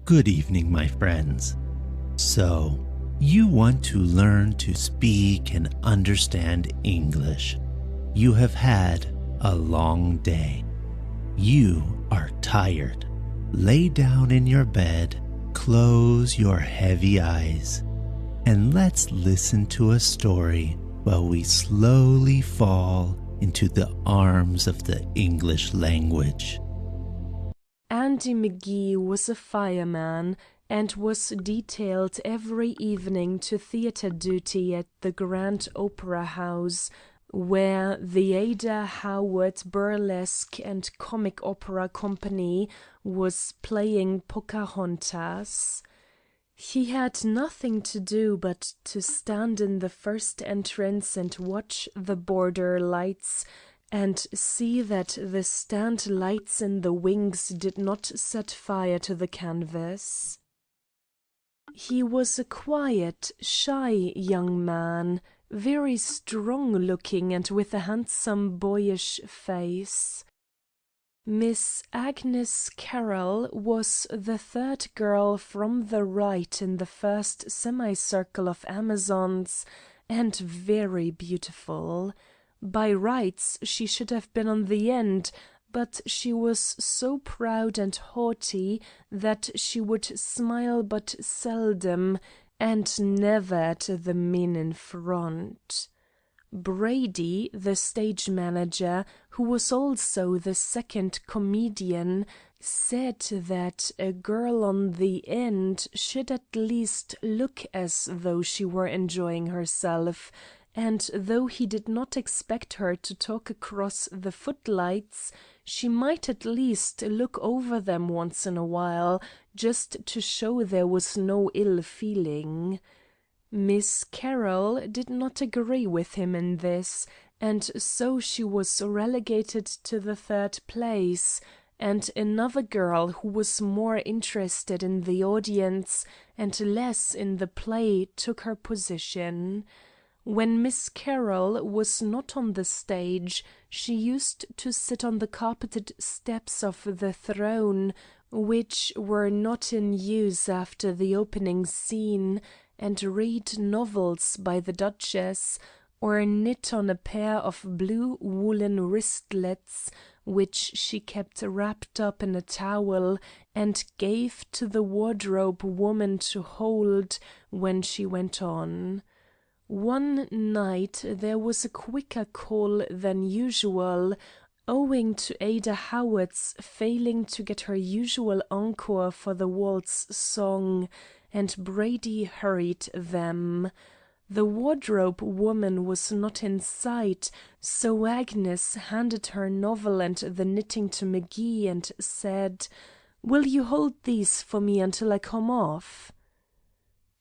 Good evening, my friends. So, you want to learn to speak and understand English. You have had a long day. You are tired. Lay down in your bed, close your heavy eyes, and let's listen to a story while we slowly fall into the arms of the English language. Andy McGee was a fireman and was detailed every evening to theatre duty at the Grand Opera House, where the Ada Howard Burlesque and Comic Opera Company was playing Pocahontas. He had nothing to do but to stand in the first entrance and watch the border lights and see that the stand lights in the wings did not set fire to the canvas. He was a quiet, shy young man, very strong-looking and with a handsome boyish face. Miss Agnes Carroll was the third girl from the right in the first semicircle of Amazons, and very beautiful. By rights she should have been on the end, but she was so proud and haughty that she would smile but seldom, and never at the men in front. Brady, the stage manager, who was also the second comedian, said that a girl on the end should at least look as though she were enjoying herself, and though he did not expect her to talk across the footlights, she might at least look over them once in a while, just to show there was no ill feeling. Miss Carroll did not agree with him in this, and so she was relegated to the third place, and another girl who was more interested in the audience and less in the play took her position. When Miss Carroll was not on the stage, she used to sit on the carpeted steps of the throne, which were not in use after the opening scene, and read novels by the Duchess, or knit on a pair of blue woolen wristlets, which she kept wrapped up in a towel and gave to the wardrobe woman to hold when she went on. One night there was a quicker call than usual, owing to Ada Howard's failing to get her usual encore for the waltz song, and Brady hurried them. The wardrobe woman was not in sight, so Agnes handed her novel and the knitting to McGee and said, "Will you hold these for me until I come off?"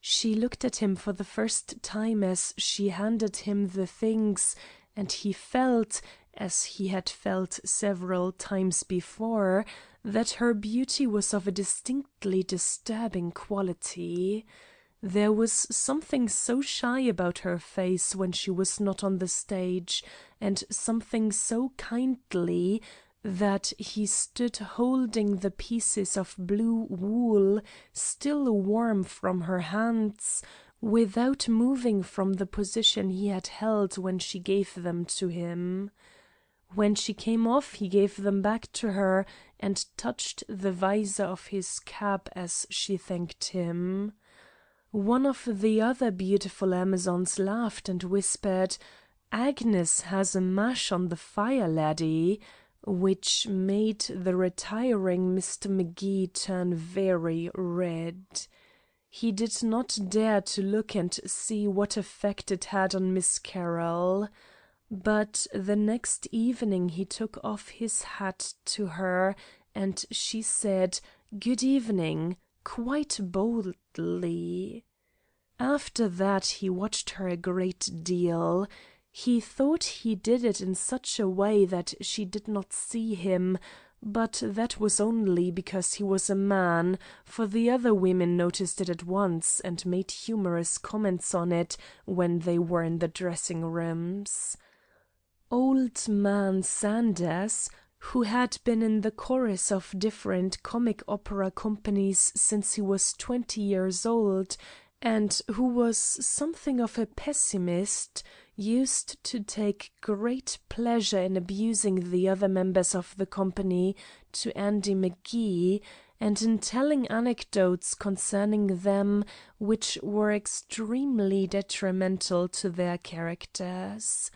She looked at him for the first time as she handed him the things, and he felt, as he had felt several times before, that her beauty was of a distinctly disturbing quality. There was something so shy about her face when she was not on the stage, and something so kindly, that he stood holding the pieces of blue wool, still warm from her hands, without moving from the position he had held when she gave them to him. When she came off he gave them back to her, and touched the visor of his cap as she thanked him. One of the other beautiful Amazons laughed and whispered, "Agnes has a mash on the fire, laddie," which made the retiring Mr. McGee turn very red. He did not dare to look and see what effect it had on Miss Carroll. But the next evening he took off his hat to her, and she said, "Good evening," quite boldly. After that he watched her a great deal. He thought he did it in such a way that she did not see him, but that was only because he was a man, for the other women noticed it at once and made humorous comments on it when they were in the dressing-rooms. Old man Sanders, who had been in the chorus of different comic opera companies since he was 20 years old, and who was something of a pessimist, used to take great pleasure in abusing the other members of the company to Andy McGee, and in telling anecdotes concerning them which were extremely detrimental to their characters.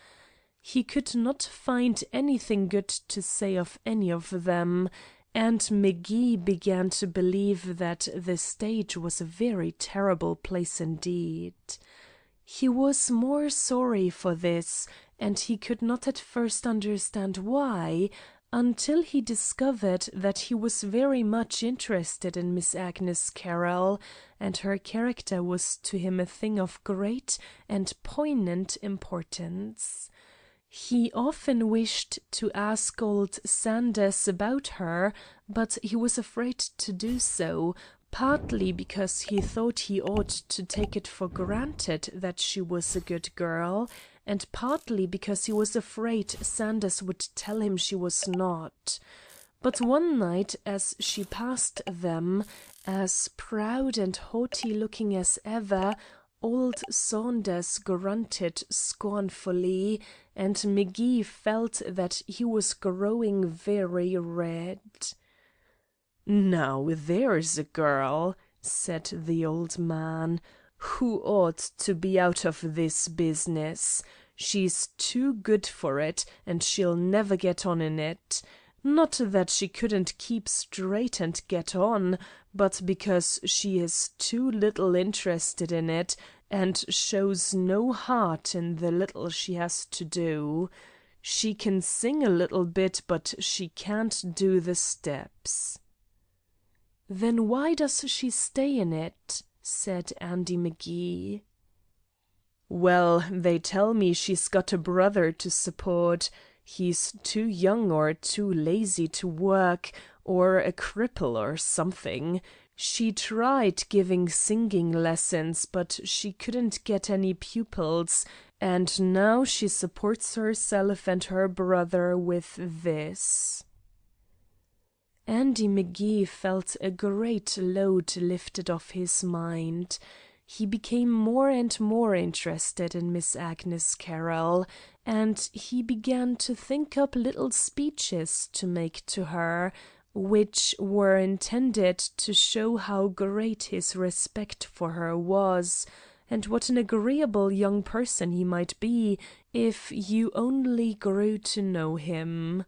He could not find anything good to say of any of them, and McGee began to believe that the stage was a very terrible place indeed. He was more sorry for this, and he could not at first understand why, until he discovered that he was very much interested in Miss Agnes Carroll, and her character was to him a thing of great and poignant importance. He often wished to ask old Sanders about her, but he was afraid to do so, partly because he thought he ought to take it for granted that she was a good girl, and partly because he was afraid Sanders would tell him she was not. But one night, as she passed them, as proud and haughty-looking as ever, old Saunders grunted scornfully, and McGee felt that he was growing very red. "Now there's a girl," said the old man, "who ought to be out of this business. She's too good for it, and she'll never get on in it. Not that she couldn't keep straight and get on, but because she is too little interested in it, and shows no heart in the little she has to do. She can sing a little bit, but she can't do the steps." "Then why does she stay in it?" said Andy McGee. "Well, they tell me she's got a brother to support. He's too young or too lazy to work, or a cripple or something. She tried giving singing lessons, but she couldn't get any pupils, and now she supports herself and her brother with this." Andy McGee felt a great load lifted off his mind. He became more and more interested in Miss Agnes Carroll, and he began to think up little speeches to make to her, which were intended to show how great his respect for her was, and what an agreeable young person he might be if you only grew to know him.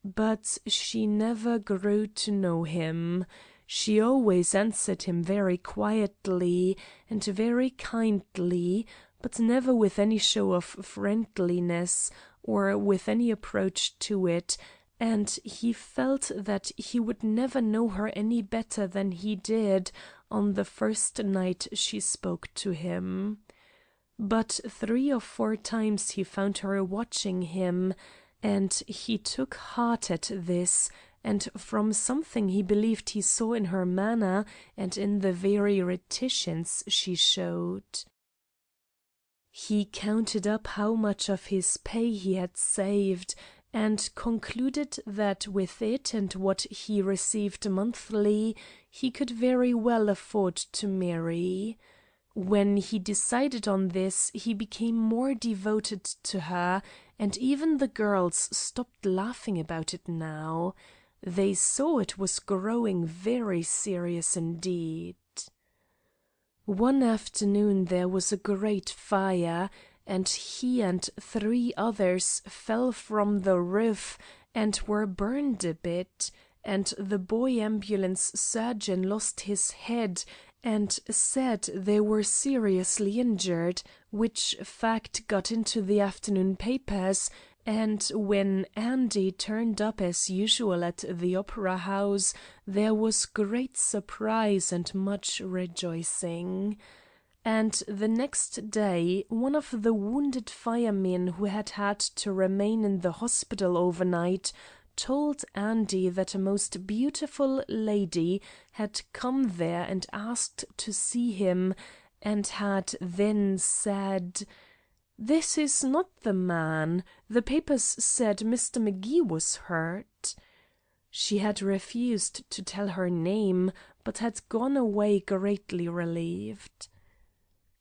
But she never grew to know him. She always answered him very quietly and very kindly, but never with any show of friendliness or with any approach to it, and he felt that he would never know her any better than he did on the first night she spoke to him. But 3 or 4 times he found her watching him, and he took heart at this, and from something he believed he saw in her manner and in the very reticence she showed. He counted up how much of his pay he had saved, and concluded that with it and what he received monthly he could very well afford to marry. When he decided on this he became more devoted to her, and even the girls stopped laughing about it now. They saw it was growing very serious indeed. One afternoon there was a great fire, and he and 3 others fell from the roof and were burned a bit, and the boy ambulance surgeon lost his head and said they were seriously injured, which fact got into the afternoon papers, and when Andy turned up as usual at the Opera House, there was great surprise and much rejoicing. And the next day one of the wounded firemen who had had to remain in the hospital overnight told Andy that a most beautiful lady had come there and asked to see him, and had then said, "This is not the man. The papers said Mr. Magee was hurt." She had refused to tell her name, but had gone away greatly relieved.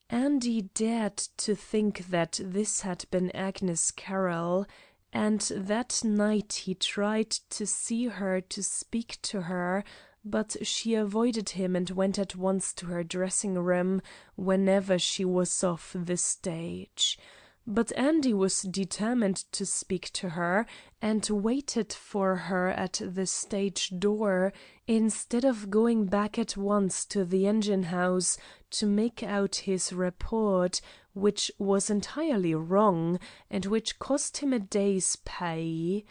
Andy dared to think that this had been Agnes Carroll, and that night he tried to see her to speak to her, but she avoided him and went at once to her dressing room whenever she was off the stage. But Andy was determined to speak to her, and waited for her at the stage door, instead of going back at once to the engine-house to make out his report, which was entirely wrong, and which cost him a day's pay.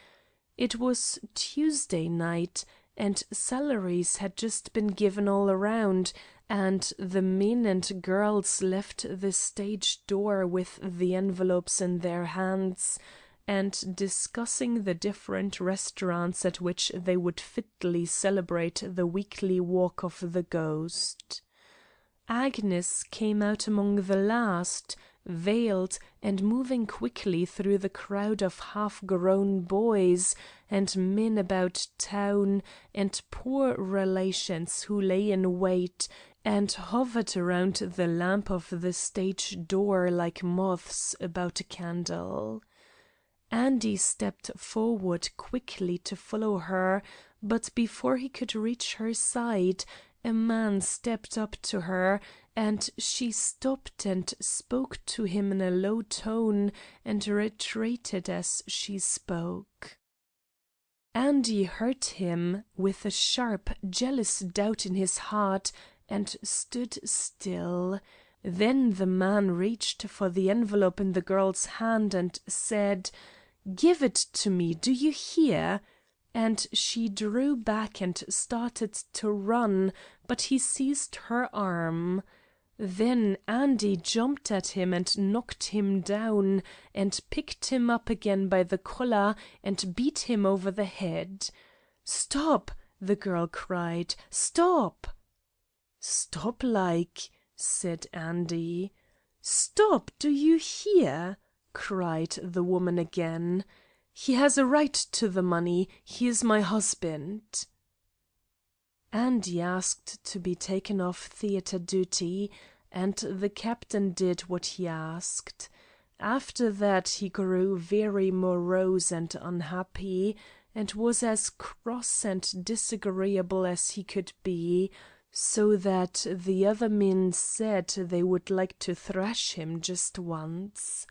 It was Tuesday night, and salaries had just been given all around, and the men and girls left the stage door with the envelopes in their hands, and discussing the different restaurants at which they would fitly celebrate the weekly walk of the ghost. Agnes came out among the last, veiled, and moving quickly through the crowd of half-grown boys and men about town, and poor relations who lay in wait and hovered around the lamp of the stage door like moths about a candle. Andy stepped forward quickly to follow her, but before he could reach her side, a man stepped up to her, and she stopped and spoke to him in a low tone, and retreated as she spoke. Andy heard him with a sharp, jealous doubt in his heart, and stood still. Then the man reached for the envelope in the girl's hand and said, "Give it to me, do you hear?" And she drew back and started to run, but he seized her arm. Then Andy jumped at him and knocked him down, and picked him up again by the collar and beat him over the head. "Stop!" the girl cried. "Stop!" "Stop like," said Andy. "Stop, do you hear?" cried the woman again. "He has a right to the money. He is my husband." Andy asked to be taken off theatre duty, and the captain did what he asked. After that he grew very morose and unhappy, and was as cross and disagreeable as he could be, so that the other men said they would like to thrash him just once.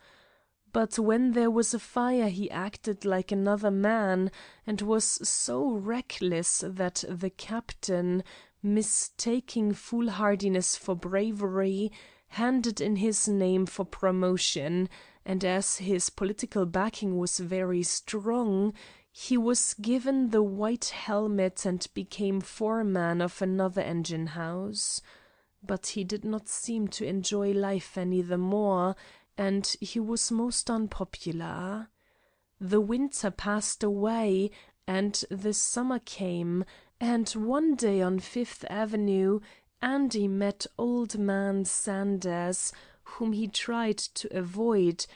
But when there was a fire he acted like another man, and was so reckless that the captain, mistaking foolhardiness for bravery, handed in his name for promotion, and as his political backing was very strong, he was given the white helmet and became foreman of another engine-house. But he did not seem to enjoy life any the more, and he was most unpopular. The winter passed away, and the summer came, and one day on Fifth Avenue Andy met Old Man Sanders, whom he tried to avoid,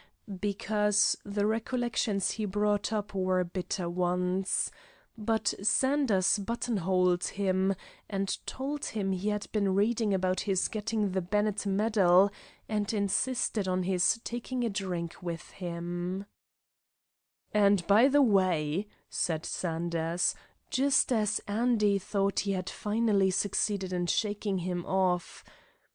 because the recollections he brought up were bitter ones. But Sanders buttonholed him, and told him he had been reading about his getting the Bennett medal, and insisted on his taking a drink with him. "And by the way," said Sanders, just as Andy thought he had finally succeeded in shaking him off,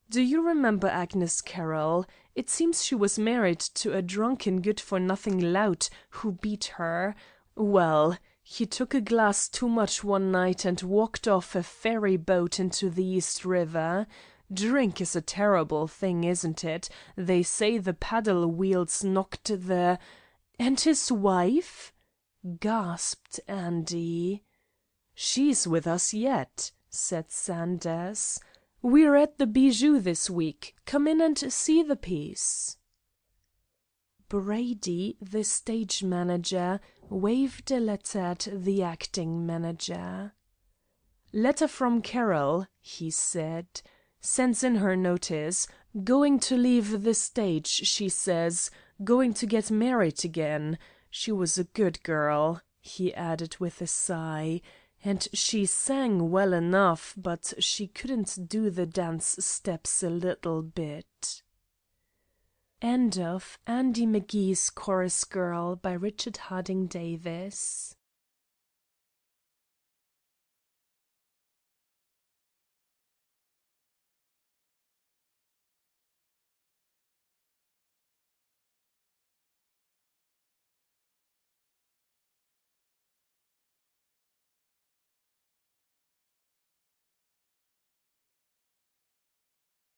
"do you remember Agnes Carroll? It seems she was married to a drunken good-for-nothing lout who beat her. Well, he took a glass too much one night and walked off a ferry boat into the East River. Drink is a terrible thing, isn't it? They say the paddle wheels knocked the—" "And his wife?" gasped Andy. "She's with us yet," said Sanders. "We're at the Bijou this week. Come in and see the piece." Brady, the stage manager, waved a letter at the acting manager. "Letter from Carroll," he said. "Sends in her notice. Going to leave the stage, she says, going to get married again. She was a good girl," he added with a sigh, "and she sang well enough, but she couldn't do the dance steps a little bit." End of Andy McGee's Chorus Girl by Richard Harding Davis.